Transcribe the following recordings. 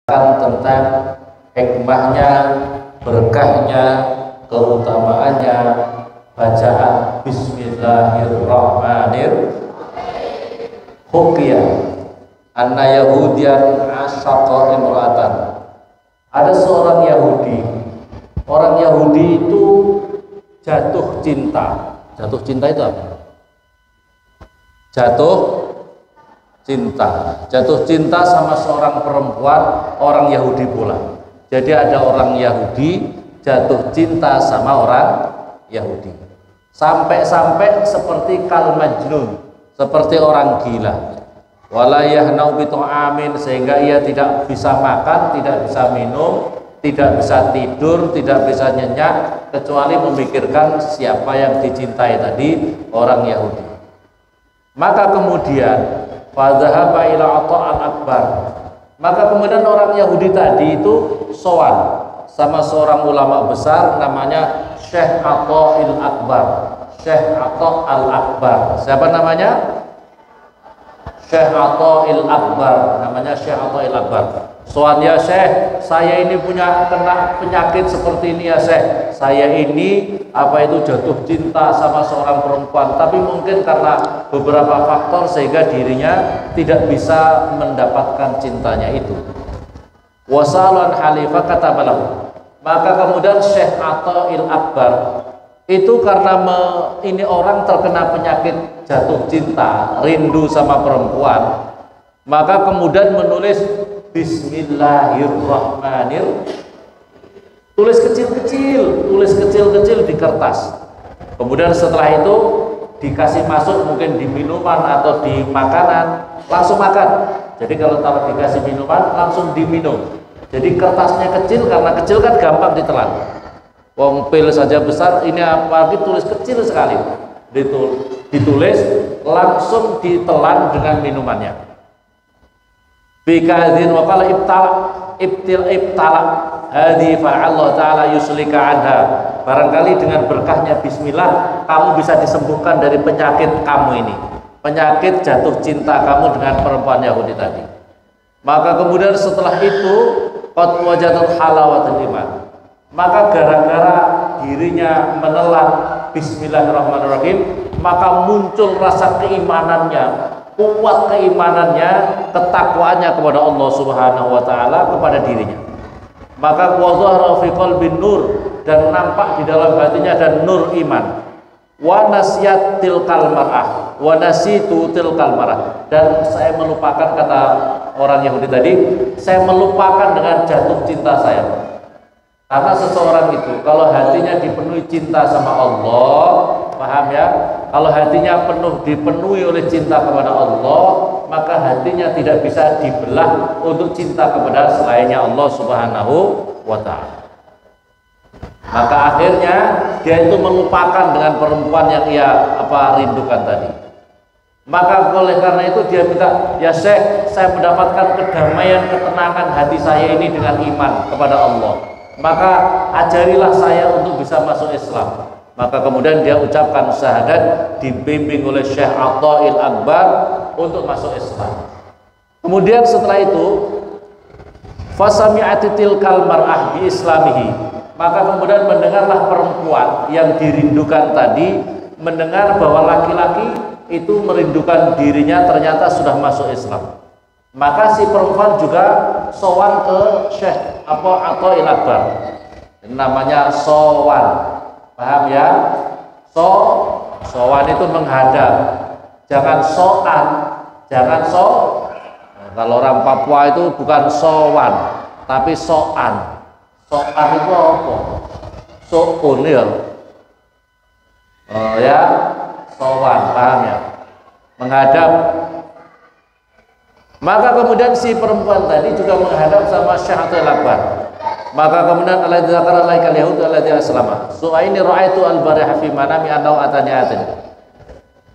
tentang hikmahnya, berkahnya, keutamaannya bacaan Bismillahirrahmanirrahim. Hukia anna Yahudiyan asyaqa imra'atan. Ada seorang Yahudi. Orang Yahudi itu jatuh cinta. Jatuh cinta itu apa? Jatuh cinta sama seorang perempuan, orang Yahudi pula. Jadi ada orang Yahudi jatuh cinta sama orang Yahudi. Sampai-sampai seperti kal majnun, seperti orang gila. Wala yahnau bi ta'amin, sehingga ia tidak bisa makan, tidak bisa minum, tidak bisa tidur, tidak bisa nyenyak, kecuali memikirkan siapa yang dicintai tadi, orang Yahudi. Maka kemudian fadzahaba ila Atha' al-Akbar. Maka kemudian orang Yahudi tadi itu sowan sama seorang ulama besar namanya Syekh Atha' al-Akbar. Syekh Atha' al-Akbar. Siapa namanya? Syekh Atha' al-Akbar. Namanya Syekh Atha' al-Akbar. Sowan, ya Syekh, saya ini punya kena penyakit seperti ini ya Syekh. Saya ini jatuh cinta sama seorang perempuan, tapi mungkin karena beberapa faktor sehingga dirinya tidak bisa mendapatkan cintanya itu. Wasalan halifa katabalahu. Maka kemudian Syekh Atha' al-Akbar itu karena ini orang terkena penyakit jatuh cinta, rindu sama perempuan, maka kemudian menulis Bismillahirrahmanirrahim. Tulis kecil-kecil di kertas. Kemudian setelah itu dikasih masuk mungkin di minuman atau di makanan, langsung makan. Jadi kalau taruh dikasih minuman langsung diminum. Jadi kertasnya kecil, karena kecil kan gampang ditelan. Wong pil saja besar, ini apalagi tulis kecil sekali. Ditulis langsung ditelan dengan minumannya. Bikadzin wa qala ibtala hadi fa Allah taala yuslika anha. Barangkali dengan berkahnya bismillah kamu bisa disembuhkan dari penyakit kamu ini, penyakit jatuh cinta kamu dengan perempuan Yahudi tadi. Maka kemudian setelah itu qad wajadat halawatul iman. Maka gara-gara dirinya menelan Bismillahirrahmanirrahim, maka muncul rasa keimanannya, kuat keimanannya, ketakwaannya kepada Allah Subhanahu wa taala, kepada dirinya. Maka wa dhahara fi qalbin nur, dan nampak di dalam hatinya ada nur iman. Wa nasiyat tilkal mar'ah, wa nasitu tilkal mar'ah. Dan saya melupakan, kata orang Yahudi tadi, saya melupakan dengan jatuh cinta saya. Karena seseorang itu kalau hatinya dipenuhi cinta sama Allah, paham ya? Kalau hatinya dipenuhi oleh cinta kepada Allah, maka hatinya tidak bisa dibelah untuk cinta kepada selainnya Allah Subhanahu wa ta'ala. Maka akhirnya dia itu melupakan dengan perempuan yang ia rindukan tadi. Maka oleh karena itu dia minta, ya Syekh, saya mendapatkan kedamaian, ketenangan hati saya ini dengan iman kepada Allah. Maka ajarilah saya untuk bisa masuk Islam. Maka kemudian dia ucapkan syahadat, dibimbing oleh Syekh Atha' al-Akbar untuk masuk Islam. Kemudian setelah itu fasami'ati tilkal mar'ah bi islamihi. Maka kemudian mendengarlah perempuan yang dirindukan tadi, mendengar bahwa laki-laki itu merindukan dirinya ternyata sudah masuk Islam. Maka si perempuan juga sowan ke Syekh Atha' al-Akbar. Namanya sowan. Paham ya? Sowan itu menghadap. Jangan soan, jangan Nah, kalau orang Papua itu bukan sowan, tapi soan. Soan itu apa? Soun ya. Ya, sowan, paham ya? Menghadap. Maka kemudian si perempuan tadi juga menghadap sama Syekh Atha' al-Akbar. Maka kemudian Allah dzakara alaikal yahud alladzi aslama. Su'aini ra'aitu al-bariha fi manami annahu atani atin.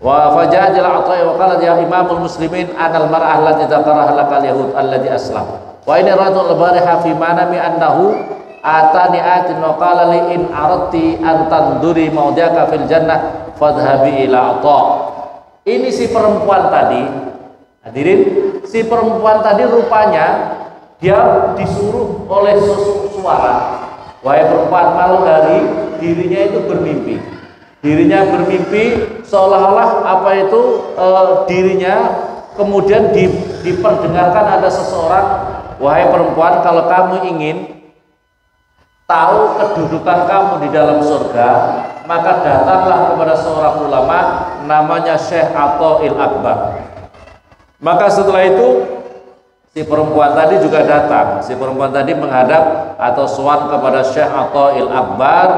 Wa faja'at al-Atha' wa qala ya imamul muslimin anal mar'ah allati dzakaraha lakal yahud alladzi aslam. Wa ini ra'aitu al-bariha fi manami annahu atani atin wa qala li in aradti an tanduri mawdi'aka fil jannah fadhhabi ila Atha'. Ini si perempuan tadi. Hadirin, si perempuan tadi rupanya dia disuruh oleh suara, wahai perempuan, malam hari dirinya itu bermimpi. Dirinya bermimpi seolah-olah apa itu dirinya kemudian diperdengarkan ada seseorang, wahai perempuan, kalau kamu ingin tahu kedudukan kamu di dalam surga, maka datanglah kepada seorang ulama namanya Syekh Athail Akbar. Maka setelah itu si perempuan tadi juga datang. Si perempuan tadi menghadap atau sowan kepada Syekh Athail Akbar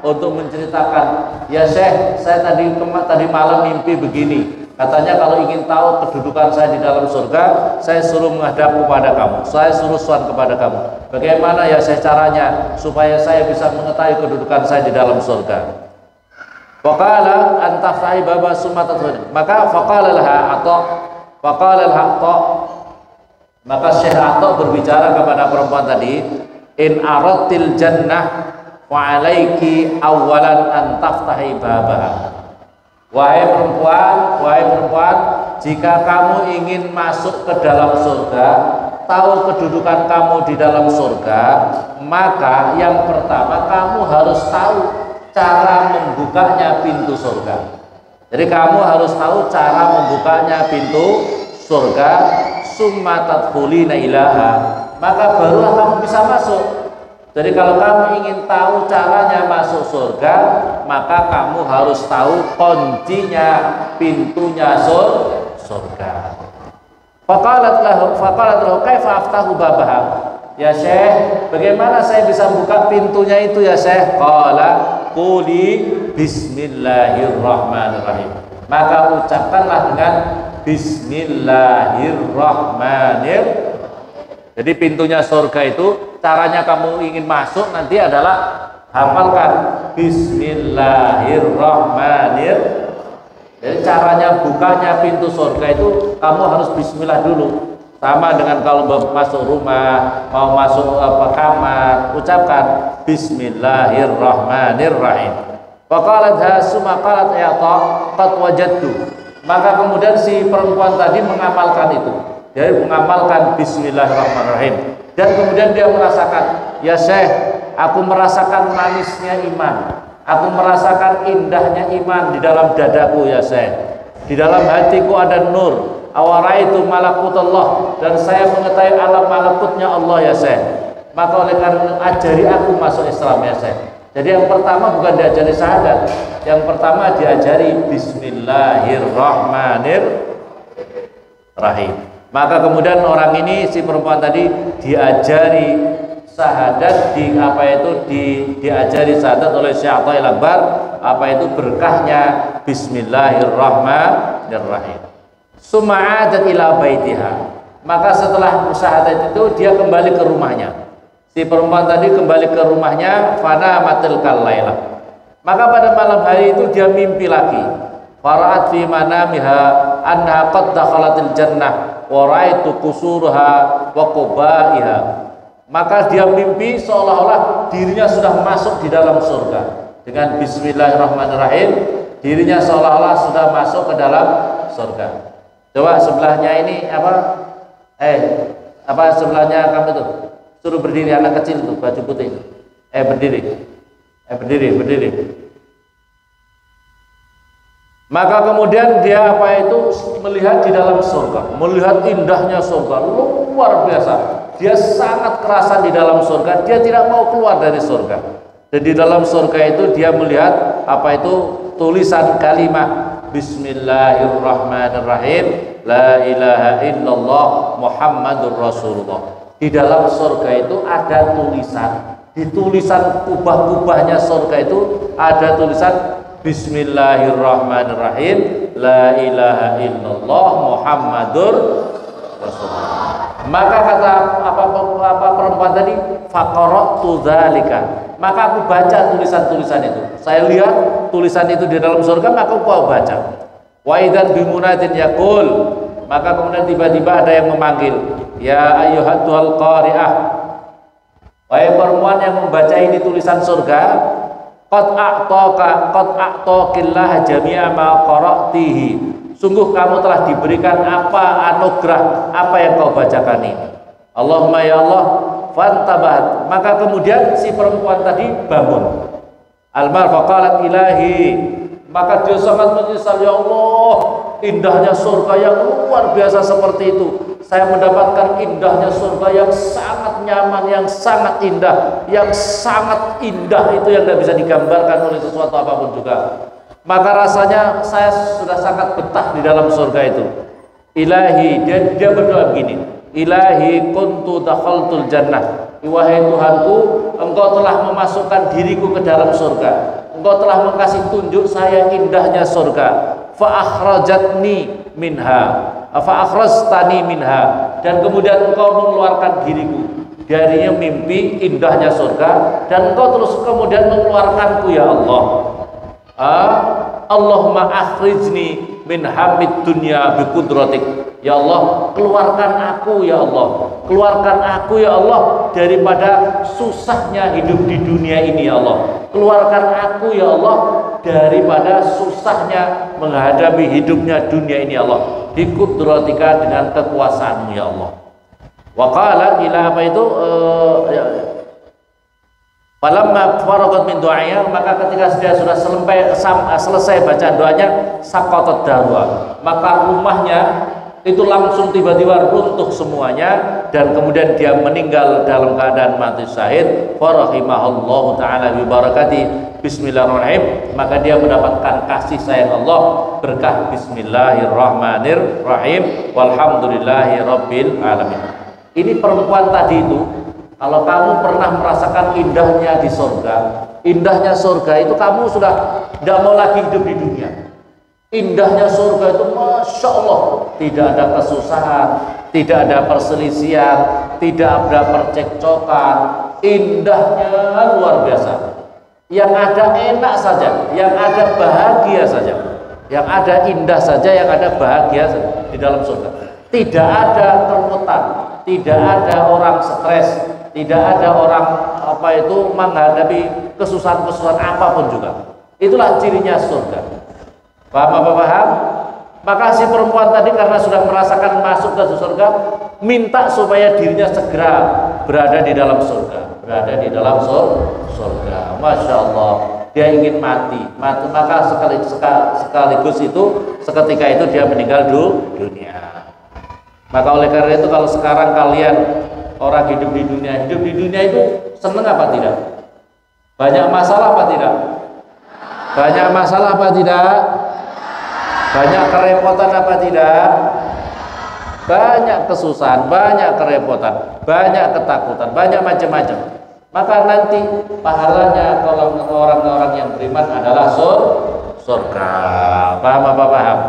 untuk menceritakan, ya Syekh, saya tadi malam mimpi begini. Katanya kalau ingin tahu kedudukan saya di dalam surga, saya suruh menghadap kepada kamu, saya suruh sowan kepada kamu. Bagaimana ya Syekh caranya supaya saya bisa mengetahui kedudukan saya di dalam surga? Faqala antaftahi baba sumatatun. Maka faqala laha Atha, maka Syekh Atha berbicara kepada perempuan tadi, in aratil jannah wa alaiki awalan antaftahi babaha. Wahai perempuan, jika kamu ingin masuk ke dalam surga, tahu kedudukan kamu di dalam surga, maka yang pertama kamu harus tahu cara membukanya pintu surga. Jadi kamu harus tahu cara membukanya pintu surga, summa tadkhulina ilaha, maka barulah kamu bisa masuk. Jadi kalau kamu ingin tahu caranya masuk surga, maka kamu harus tahu kuncinya pintunya surga. Faqalat lahu kaifa aftahu babaha? Ya Syekh, bagaimana saya bisa buka pintunya itu ya Syekh? Qala quli bismillahirrahmanirrahim. Maka ucapkanlah dengan bismillahirrahmanirrahim. Jadi pintunya surga itu caranya kamu ingin masuk nanti adalah hafalkan bismillahirrahmanirrahim. Jadi caranya bukanya pintu surga itu kamu harus bismillah dulu. Sama dengan kalau masuk rumah, mau masuk kamar, ucapkan bismillahirrahmanirrahim. Faqalat summa qalat ya qad wajadtu. Maka kemudian si perempuan tadi mengamalkan itu. Dia mengamalkan bismillahirrahmanirrahim. Dan kemudian dia merasakan, ya Syekh, aku merasakan manisnya iman. Aku merasakan indahnya iman di dalam dadaku ya Syekh. Di dalam hatiku ada nur. Awaraitu malakutullah, dan saya mengetahui alam malakutnya Allah ya Syekh. Maka oleh karena itu ajari aku masuk Islam ya Syekh. Jadi yang pertama bukan diajari syahadat, yang pertama diajari bismillahirrahmanirrahim. Maka kemudian orang ini, si perempuan tadi, diajari syahadat diajari syahadat oleh Syekh Athail Akbar, apa itu berkahnya bismillahirrahmanirrahim. Suma'adat ila baitiha. Maka setelah syahadat itu dia kembali ke rumahnya. Si perempuan tadi kembali ke rumahnya, fana matil kalailah. Maka pada malam hari itu dia mimpi lagi. Fara'at fi manamiha annaha qad dakhalatil jannah wa ra'aitu qusurha wa qubaiha. Maka dia mimpi seolah-olah dirinya sudah masuk di dalam surga. Dengan bismillahirrahmanirrahim, dirinya seolah-olah sudah masuk ke dalam surga. Coba sebelahnya ini sebelahnya kamu tuh, suruh berdiri anak kecil tuh baju putih. Berdiri. Maka kemudian dia melihat di dalam surga, melihat indahnya surga, luar biasa. Dia sangat kerasan di dalam surga, dia tidak mau keluar dari surga. Dan di dalam surga itu dia melihat tulisan kalimat bismillahirrahmanirrahim, la ilaha illallah Muhammadur Rasulullah. Di dalam surga itu ada tulisan, di tulisan kubah-kubahnya surga itu ada tulisan bismillahirrahmanirrahim, la ilaha illallah Muhammadur Rasulullah. Maka kata perempuan tadi, faqara'tu dzalika. Maka aku baca tulisan-tulisan itu. Saya lihat tulisan itu di dalam surga, maka aku baca. Wa idzan bimunadin yaqul. Maka kemudian tiba-tiba ada yang memanggil, ya ayyuhatul qari'ah. Wahai perempuan yang membaca ini tulisan surga, qad a'taqillah jami'a ma qara'tihi. Sungguh kamu telah diberikan anugerah apa yang kau bacakan ini. Allahumma ya Allah, fantabahat. Maka kemudian si perempuan tadi bangun. Almar faqalat ilahi, maka dia sangat menyesal, ya Allah, indahnya surga yang luar biasa seperti itu. Saya mendapatkan indahnya surga yang sangat nyaman, yang sangat indah, itu yang tidak bisa digambarkan oleh sesuatu apapun juga. Maka rasanya saya sudah sangat betah di dalam surga itu. Ilahi, dia berdoa begini, ilahi kuntu dakhaltul jannah, wahai Tuhanku, engkau telah memasukkan diriku ke dalam surga, engkau telah mengasih tunjuk saya indahnya surga, fa akhrajatni minha, fa akhrajtani minha, dan kemudian engkau mengeluarkan diriku darinya mimpi indahnya surga, dan engkau terus kemudian mengeluarkanku ya Allah. Allahumma akhrijni min hamid dunya bi qudratik. Ya Allah, keluarkan aku ya Allah, keluarkan aku ya Allah daripada susahnya hidup di dunia ini ya Allah, keluarkan aku ya Allah daripada susahnya menghadapi hidupnya dunia ini ya Allah, bi qudratika, dengan kekuasaanmu ya Allah. Wa qala ila apa itu falamma faragat min du'aya, maka ketika dia sudah selesai baca doanya, saqatat darwa, maka rumahnya itu langsung tiba-tiba runtuh semuanya, dan kemudian dia meninggal dalam keadaan mati syahid. Farahimahullahu ta'ala bi barakati bismillahirrahmanirrahim, maka dia mendapatkan kasih sayang Allah berkah bismillahirrahmanirrahim walhamdulillahi rabbil alamin. Ini perempuan tadi itu, kalau kamu pernah merasakan indahnya di surga, indahnya surga itu kamu sudah tidak mau lagi hidup di dunia. Indahnya surga itu Masya Allah, tidak ada kesusahan, tidak ada perselisihan, tidak ada percekcokan, indahnya luar biasa. Yang ada enak saja, yang ada bahagia saja, yang ada indah saja, yang ada bahagia saja di dalam surga. Tidak ada keremutan, tidak ada orang stres, tidak ada orang menghadapi kesusahan-kesusahan apapun juga. Itulah cirinya surga. Paham apa paham? Maka si perempuan tadi karena sudah merasakan masuk ke surga, minta supaya dirinya segera berada di dalam surga, berada di dalam surga. Masya Allah, dia ingin mati, maka sekaligus itu seketika itu dia meninggal dunia. Maka oleh karena itu, kalau sekarang kalian orang hidup di dunia itu senang apa tidak? Banyak masalah apa tidak? Banyak masalah apa tidak? Banyak kerepotan apa tidak? Banyak kesusahan, banyak kerepotan, banyak ketakutan, banyak macam-macam. Maka nanti pahalanya kalau orang-orang yang beriman adalah surga. Paham apa paham?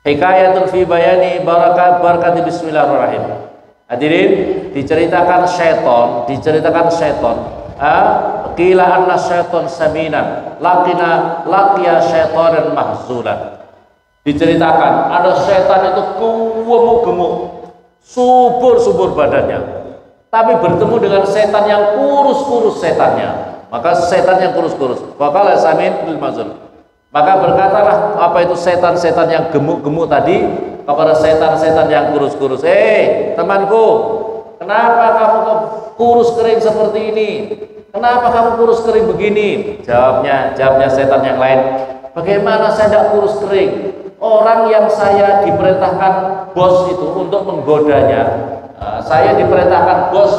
Hikayatul fi bayani barakati bismillahirrahmanirrahim. Hadirin, diceritakan syaitan. Qila anna syaitan saminan laqiya syaitanan mahzulan. Diceritakan ada syaitan itu gemuk-gemuk, subur badannya, tapi bertemu dengan setan yang kurus setannya. Maka setan yang kurus. Faqala samin bil mahzul. Maka berkatalah apa itu setan-setan yang gemuk-gemuk tadi kepada setan-setan yang kurus. Temanku, kenapa kamu kurus kering seperti ini? Kenapa kamu kurus kering begini? Jawabnya setan yang lain, bagaimana saya tidak kurus kering? Orang yang saya diperintahkan bos itu untuk menggodanya, saya diperintahkan bos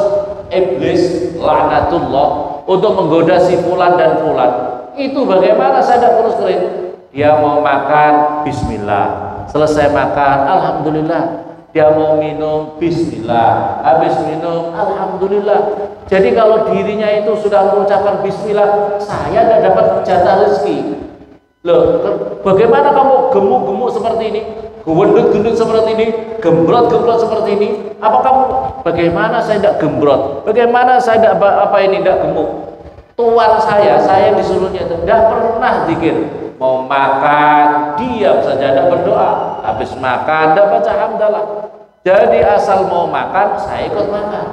iblis laknatullah untuk menggoda si fulan dan fulan. Itu bagaimana saya tidak kurus kering? Dia mau makan, bismillah. Selesai makan, alhamdulillah. Dia mau minum, bismillah. Habis minum, alhamdulillah. Jadi kalau dirinya itu sudah mengucapkan bismillah, saya tidak dapat jatah rezeki. Loh, bagaimana kamu gemuk-gemuk seperti ini, gendut-gendut seperti ini, gembrot-gembrot seperti ini? Bagaimana saya tidak gembrot? Bagaimana saya tidak gemuk? Tuan saya disuruhnya tidak pernah zikir. Mau makan, diam saja, tidak berdoa. Habis makan, tidak baca hamdalah. Jadi asal mau makan, saya ikut makan.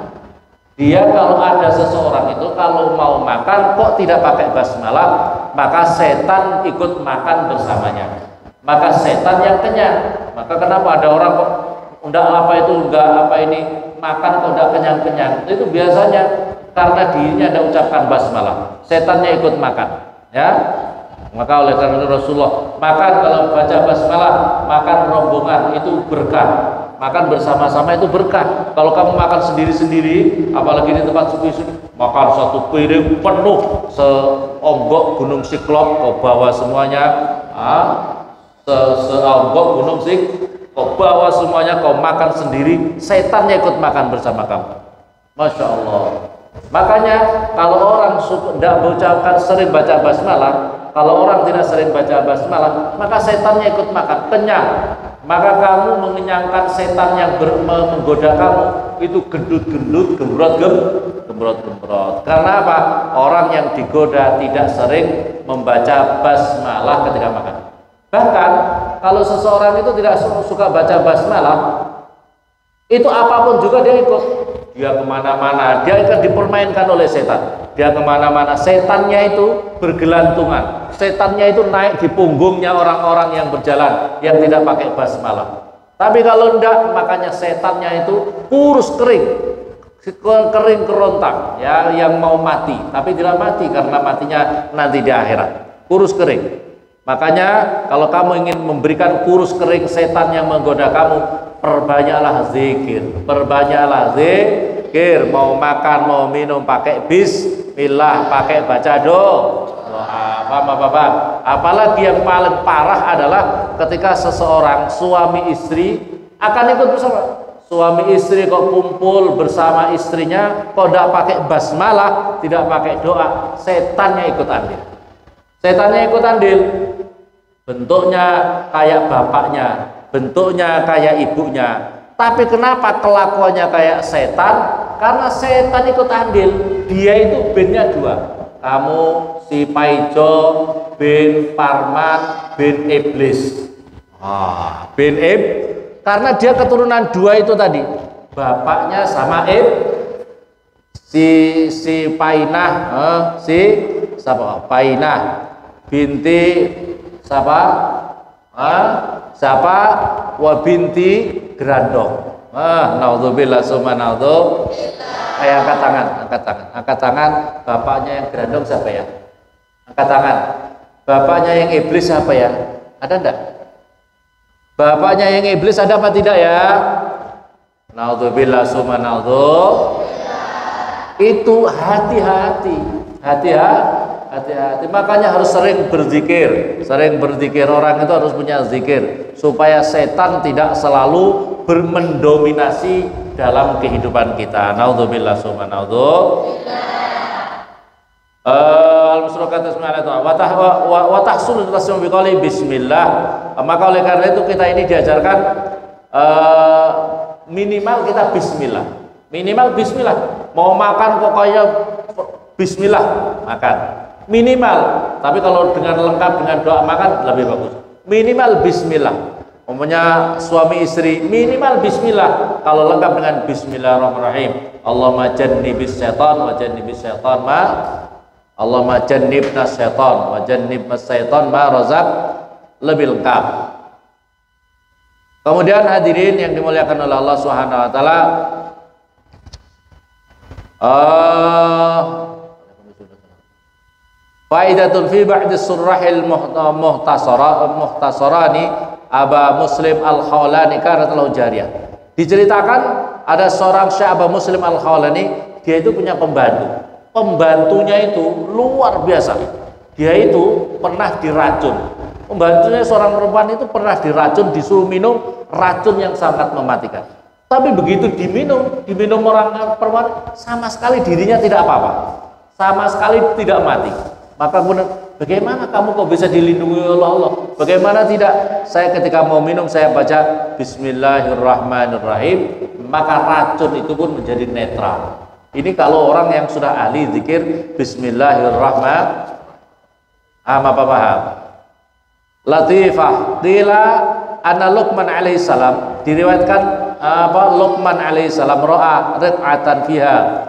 Dia kalau ada seseorang itu kalau mau makan kok tidak pakai basmalah, maka setan ikut makan bersamanya. Maka setan yang kenyang. Maka kenapa ada orang kok enggak apa itu, enggak apa ini, makan kok enggak kenyang-kenyang. Itu biasanya karena dirinya ada ucapkan basmalah, setannya ikut makan, ya. Maka oleh karena itu Rasulullah makan, kalau baca basmalah, makan rombongan itu berkah. Makan bersama-sama itu berkah. Kalau kamu makan sendiri-sendiri, apalagi di tempat sufi-sufi, makan satu piring penuh seonggok gunung Siklop, kau bawa semuanya, seonggok gunung Siklop, kau bawa semuanya, kau makan sendiri, setannya ikut makan bersama kamu. Masya Allah. Makanya kalau orang tidak mengucapkan sering baca basmalah, kalau orang tidak sering baca basmalah, maka setannya ikut makan, kenyang. Maka kamu mengenyangkan setan yang menggoda kamu, itu gendut-gendut, gembrot-gembrot. Karena apa? Orang yang digoda tidak sering membaca basmalah ketika makan. Bahkan kalau seseorang itu tidak suka baca basmalah, itu apapun juga dia ikut. Dia kemana-mana, dia akan dipermainkan oleh setan. Dia kemana-mana, setannya itu bergelantungan, setannya itu naik di punggungnya orang-orang yang berjalan, yang tidak pakai basmalah. Tapi kalau enggak, makanya setannya itu kurus kering kerontang, ya, yang mau mati, tapi tidak mati karena matinya nanti di akhirat. Kurus kering. Makanya kalau kamu ingin memberikan kurus kering setan yang menggoda kamu, perbanyaklah zikir, perbanyaklah zikir. Mau makan, mau minum, pakai bismillah, pakai baca doa. Apalagi yang paling parah adalah ketika seseorang suami istri akan ikut bersama. Suami istri kok kumpul bersama istrinya, kok tidak pakai basmalah, tidak pakai doa, setannya ikut andil. Setannya ikut andil. Bentuknya kayak bapaknya, bentuknya kayak ibunya, tapi kenapa kelakuannya kayak setan? Karena setan ikut andil. Dia itu binnya dua, kamu si Paijo bin Parman bin Iblis, bin karena dia keturunan dua itu tadi, bapaknya sama si Painah, Painah binti siapa wa binti Grandong. Naudzubillah summa naudzubillah. Ayo angkat tangan. Bapaknya yang Grandong siapa ya? Angkat tangan. Bapaknya yang iblis siapa ya? Ada enggak? Bapaknya yang iblis ada apa tidak ya? Naudzubillah summa naudzubillah. Itu hati-hati. Makanya harus sering berzikir. Orang itu harus punya zikir supaya setan tidak selalu mendominasi dalam kehidupan kita. Naudzubillah summa naudzubillah. Al-musyrikatu wa tahsulu tasmi'u biqali bismillah. Maka oleh karena itu kita ini diajarkan minimal kita bismillah. Minimal bismillah. Mau makan pokoknya bismillah makan. Minimal, tapi kalau dengan lengkap dengan doa makan lebih bagus. Minimal bismillah. Umpamanya suami istri minimal bismillah. Kalau lengkap dengan bismillahirrahmanirrahim. Allahumma jannibis syaitan wa jannibis syaitan ma. Allahumma jannibnas syaitan wa jannibnas syaitan ma razaq, lebih lengkap. Kemudian hadirin yang dimuliakan oleh Allah Subhanahu wa taala, faidatun fi ba'di surrahil muhtasarani Aba Muslim Al-Khawlani karena telah jariyah. Diceritakan ada seorang Syekh Aba Muslim Al-Khawlani, dia itu punya pembantu. Pembantunya itu luar biasa. Dia itu pernah diracun. Pembantunya seorang perempuan itu pernah diracun, disuruh minum racun yang sangat mematikan. Tapi begitu diminum orang perempuan, sama sekali dirinya tidak apa-apa. Sama sekali tidak mati. Maka kemudian, bagaimana kamu kok bisa dilindungi oleh Allah? Bagaimana tidak? Saya ketika mau minum saya baca Bismillahirrahmanirrahim, maka racun itu pun menjadi netral. Ini kalau orang yang sudah ahli zikir Bismillahirrahmanirrahim. Apa paham? Latifah qila anna Luqman alaihi salam, diriwayatkan Luqman alaihi salam ra'a riq'atan fiha.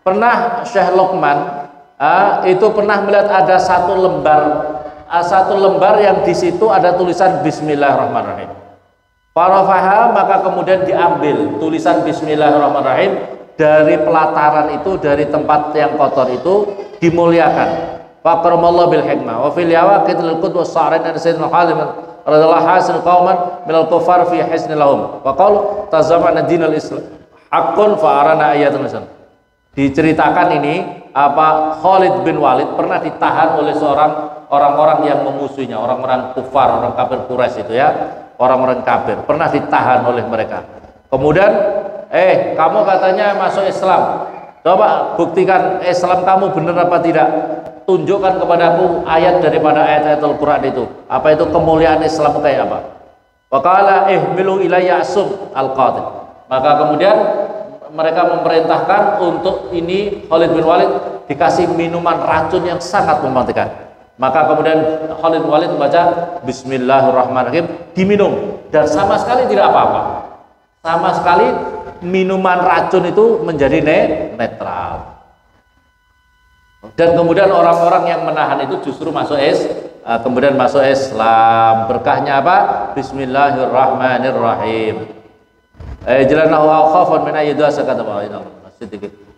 Pernah Syekh Luqman itu pernah melihat ada satu lembar yang di situ ada tulisan Bismillahirrahmanirrahim. Farafaha, maka kemudian diambil tulisan Bismillahirrahmanirrahim dari pelataran itu, dari tempat yang kotor itu, dimuliakan. Fakramallahu bil hikmah wa fil yawaqit lil qudwa sa'rin an sayyidina Halim radhiyallahu hasil qauman minal kufar fi hisni lahum wa qalu tazamana dinal islam haqqun fa arana ayatul islam. Diceritakan ini apa Khalid bin Walid pernah ditahan oleh seorang orang-orang yang memusuhinya, orang-orang kufar, orang kafir Quraisy itu ya, orang-orang kafir pernah ditahan oleh mereka. Kemudian kamu katanya masuk Islam, coba buktikan Islam kamu benar apa tidak, tunjukkan kepadaku ayat daripada ayat-ayat Al-Quran itu, apa itu kemuliaan Islam kayak apa. Waqala ihmilu ilayya asum al-qatil, maka kemudian mereka memerintahkan untuk ini Khalid bin Walid dikasih minuman racun yang sangat mematikan. Maka kemudian Khalid bin Walid membaca Bismillahirrahmanirrahim, diminum dan sama sekali tidak apa-apa. Sama sekali minuman racun itu menjadi netral. Dan kemudian orang-orang yang menahan itu justru kemudian masuk Islam. Berkahnya apa? Bismillahirrahmanirrahim.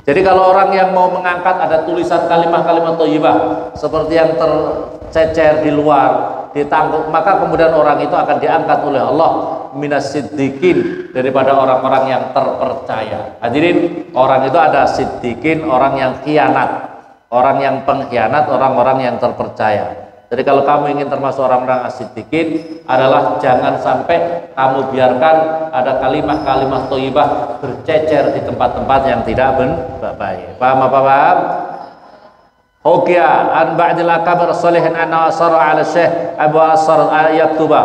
Jadi kalau orang yang mau mengangkat ada tulisan kalimat-kalimat thayyibah seperti yang tercecer di luar, ditangkap, maka kemudian orang itu akan diangkat oleh Allah minas siddiqin, daripada orang-orang yang terpercaya. Hadirin, orang itu ada siddiqin, orang yang khianat, orang yang pengkhianat, orang-orang yang terpercaya. Jadi kalau kamu ingin termasuk orang-orang as-siddiqin adalah jangan sampai kamu biarkan ada kalimat-kalimat thayyibah bercecer di tempat-tempat yang tidak baik. Paham apa paham? Hukia an ba'dil akabir salihin anna asara ala syekh Abu Asar yaktuba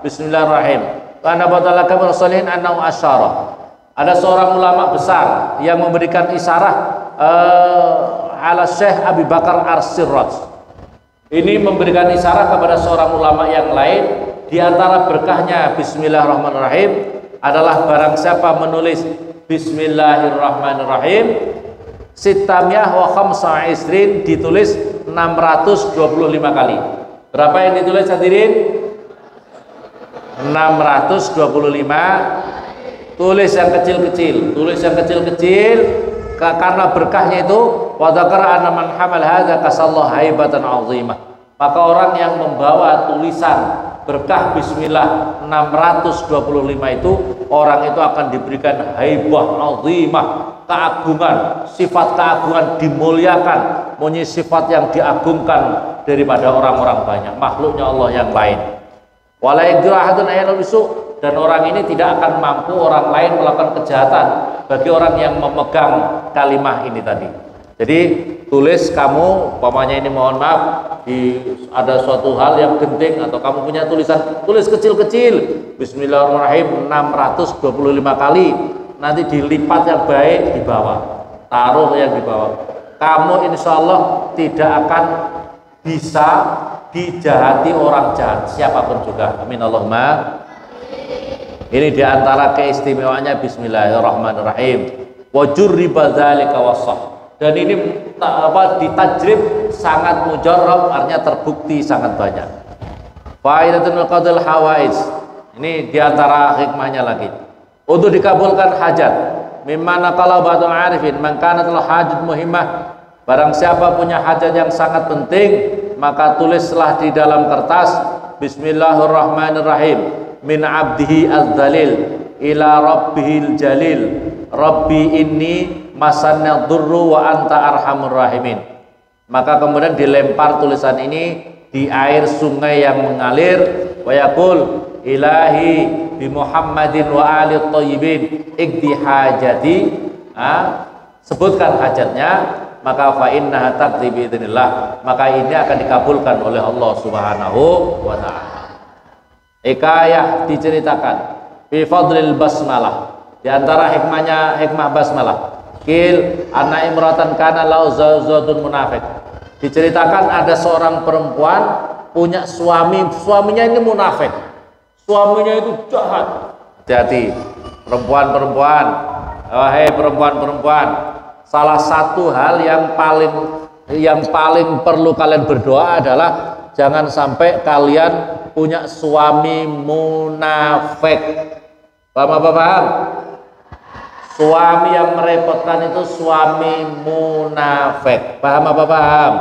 Bismillahirrahmanirrahim. Wa anna ba'dil akabir salihin anna asyara. Ada seorang ulama besar yang memberikan isyarah ala syekh Abu Bakar Ar-Sirraj. Ini memberikan isyarat kepada seorang ulama yang lain. Di antara berkahnya Bismillahirrahmanirrahim adalah barang siapa menulis Bismillahirrahmanirrahim sitamiyah wa khamsa isrin, ditulis 625 kali. Berapa yang ditulis hadirin? 625. Tulis yang kecil-kecil, tulis yang kecil-kecil, karena berkahnya itu wa dzakara anna man hamal hadza kasallahu haibatan 'azimah. Maka orang yang membawa tulisan berkah bismillah 625 itu, orang itu akan diberikan haibah 'azimah, keagungan, sifat keagungan, dimuliakan, punya sifat yang diagungkan daripada orang-orang banyak makhluknya Allah yang lain. Wala yaqdiru ahadun ayyal bisu, dan orang ini tidak akan mampu orang lain melakukan kejahatan bagi orang yang memegang kalimah ini tadi. Jadi tulis kamu, umpamanya ini mohon maaf, ada suatu hal yang genting atau kamu punya tulisan, tulis kecil-kecil Bismillahirrahmanirrahim 625 kali, nanti dilipat yang baik di bawah, taruh yang di bawah. Kamu insya Allah tidak akan bisa dijahati orang jahat siapapun juga. Amin Allahumma. Ini diantara keistimewaannya Bismillahirrahmanirrahim. Wajurriba dzalika wasah. Dan ini ditajrib sangat mujarrab, artinya terbukti sangat banyak. Faidatul qadil hawaiz. Ini diantara hikmahnya lagi. Untuk dikabulkan hajat. Mimana kalau ba'dul arifin man kanat al hajat muhimmah. Barang siapa punya hajat yang sangat penting, maka tulislah di dalam kertas Bismillahirrahmanirrahim. Min abdihi az-zalil ila rabbihil jalil rabbi inni masanna durru wa anta arhamur rahimin. Maka kemudian dilempar tulisan ini di air sungai yang mengalir, wa yaqul ilahi bi Muhammadin wa ali thayyibin ikdi hajati, sebutkan hajatnya, maka fa innaha taqdi bi idznillah, maka ini akan dikabulkan oleh Allah Subhanahu wa taala. Hikayah diceritakan fi fadlil basmalah, di antara hikmahnya hikmah basmalah. Kil anna imratan kana lau zawjun munafik. Diceritakan ada seorang perempuan punya suaminya ini munafik. Suaminya itu jahat. Hati-hati perempuan-perempuan, wahai perempuan-perempuan, salah satu hal yang paling perlu kalian berdoa adalah jangan sampai kalian punya suami munafik. Paham apa paham? Suami yang merepotkan itu suami munafik. Paham apa paham?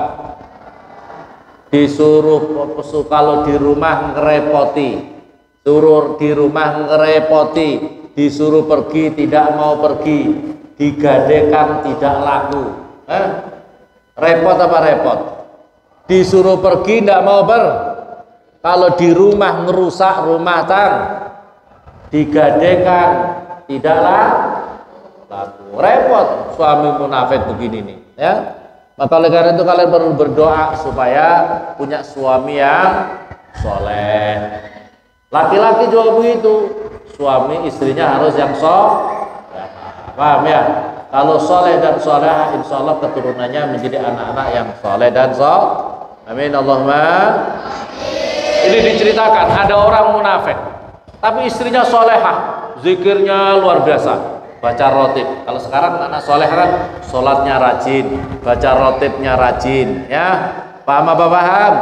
Disuruh kalau di rumah ngerepoti, suruh di rumah ngerepoti, disuruh pergi tidak mau pergi, digadekan tidak laku. Repot apa repot? Disuruh pergi tidak mau kalau di rumah ngerusak rumah tangga, digadekan tidaklah laku. Repot suami munafik begini nih, ya. Maka oleh karena itu kalian perlu berdoa supaya punya suami yang soleh. Laki-laki juga begitu, suami istrinya harus yang soleh. Paham ya? Kalau soleh dan soleh, insya Allah keturunannya menjadi anak-anak yang soleh dan soleh. Amin Allahumma. Ini diceritakan ada orang munafik, tapi istrinya solehah, zikirnya luar biasa, baca rotib. Kalau sekarang anak soleh kan sholatnya rajin, baca rotibnya rajin, ya. Paham apa paham?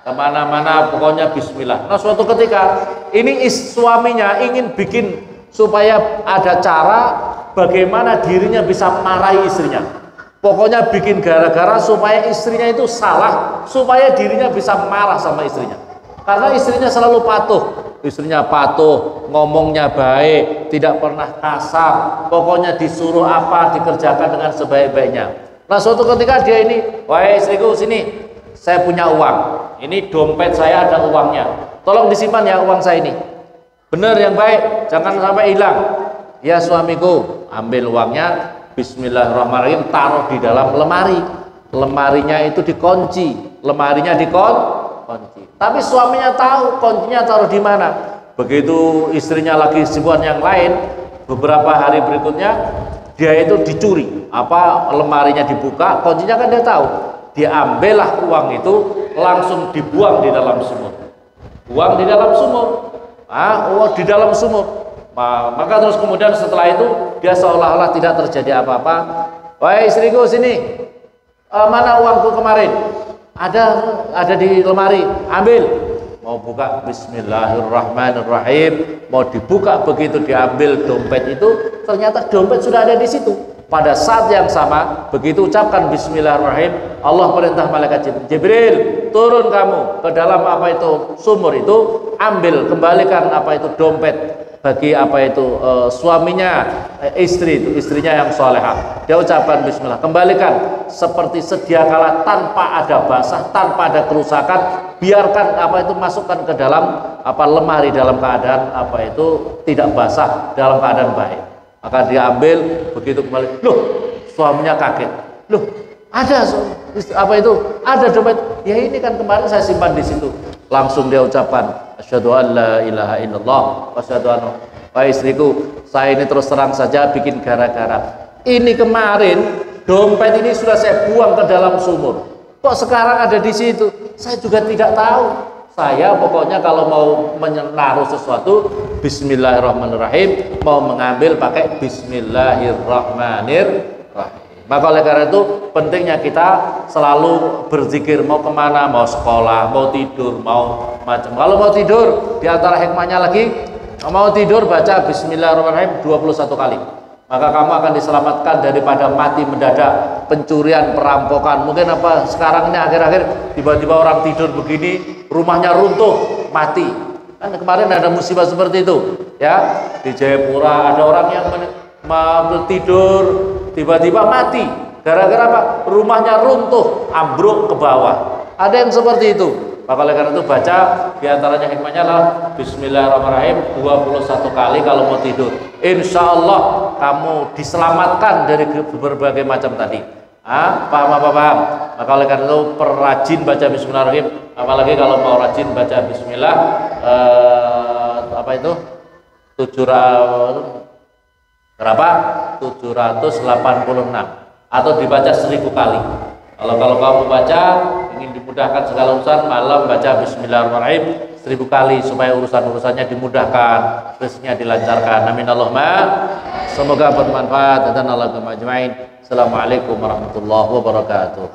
Kemana-mana pokoknya bismillah. Nah suatu ketika ini suaminya ingin bikin supaya ada cara bagaimana dirinya bisa marahi istrinya. Pokoknya bikin gara-gara supaya istrinya itu salah, supaya dirinya bisa marah sama istrinya. Karena istrinya selalu patuh, istrinya patuh, ngomongnya baik, tidak pernah kasar, pokoknya disuruh apa dikerjakan dengan sebaik-baiknya. Nah suatu ketika dia ini, wahai istriku sini, saya punya uang, ini dompet saya ada uangnya, tolong disimpan ya uang saya ini, benar yang baik, jangan sampai hilang. Ya suamiku, ambil uangnya, bismillahirrahmanirrahim, taruh di dalam lemari, lemarinya itu dikunci, lemarinya dikunci. Tapi suaminya tahu kuncinya taruh di mana. Begitu istrinya lagi sibukan yang lain, beberapa hari berikutnya dia itu dicuri. Apa lemarinya dibuka, kuncinya kan dia tahu. Dia ambillah uang itu langsung dibuang di dalam sumur. Buang di dalam sumur. Di dalam sumur. Maka terus kemudian setelah itu dia seolah-olah tidak terjadi apa-apa. Wahai istriku sini, mana uangku kemarin? Ada di lemari, ambil. Mau buka, bismillahirrahmanirrahim, mau dibuka, begitu diambil dompet itu, ternyata dompet sudah ada di situ. Pada saat yang sama, begitu ucapkan bismillahirrahmanirrahim, Allah perintah malaikat Jibril, turun kamu ke dalam apa itu sumur itu, ambil, kembalikan apa itu dompet bagi apa itu suaminya, istrinya yang solehah. Dia ucapkan bismillah, kembalikan seperti sedia kala, tanpa ada basah, tanpa ada kerusakan, biarkan apa itu masukkan ke dalam apa lemari dalam keadaan apa itu tidak basah, dalam keadaan baik. Maka dia ambil, begitu kembali, loh suaminya kaget, loh ada apa itu, ada dompet, ya ini kan kemarin saya simpan di situ. Langsung dia ucapkan, asyhadu an la ilaha illallah wa asyhadu anna, wahai istriku, saya ini terus terang saja bikin gara-gara. Ini kemarin dompet ini sudah saya buang ke dalam sumur. Kok sekarang ada di situ? Saya juga tidak tahu. Saya pokoknya kalau mau menaruh sesuatu, bismillahirrahmanirrahim, mau mengambil pakai bismillahirrahmanirrahim. Maka oleh karena itu pentingnya kita selalu berzikir, mau kemana, mau sekolah, mau tidur, mau macam. Kalau mau tidur, di antara hikmahnya lagi, mau tidur baca bismillahirrahmanirrahim 21 kali. Maka kamu akan diselamatkan daripada mati mendadak, pencurian, perampokan. Mungkin apa sekarang ini akhir-akhir tiba-tiba orang tidur begini, rumahnya runtuh, mati. Kan kemarin ada musibah seperti itu, ya. Di Jayapura ada orang yang tidur tiba-tiba mati gara-gara apa? Rumahnya runtuh, ambruk ke bawah. Ada yang seperti itu. Maka oleh karena itu baca, diantaranya hikmahnya adalah bismillahirrahmanirrahim 21 kali kalau mau tidur. Insya Allah kamu diselamatkan dari berbagai macam tadi. Paham apa paham? Maka oleh karena itu perrajin baca bismillahirrahmanirrahim. Apalagi kalau mau rajin baca bismillah, apa itu 786 atau dibaca 1000 kali. Kalau kamu baca ingin dimudahkan segala urusan, malam baca bismillahirrahmanirrahim 1000 kali supaya urusan-urusannya dimudahkan, rezekinya dilancarkan. Amin Allahumma. Semoga bermanfaat dan Allah majma'in. Assalamualaikum warahmatullahi wabarakatuh.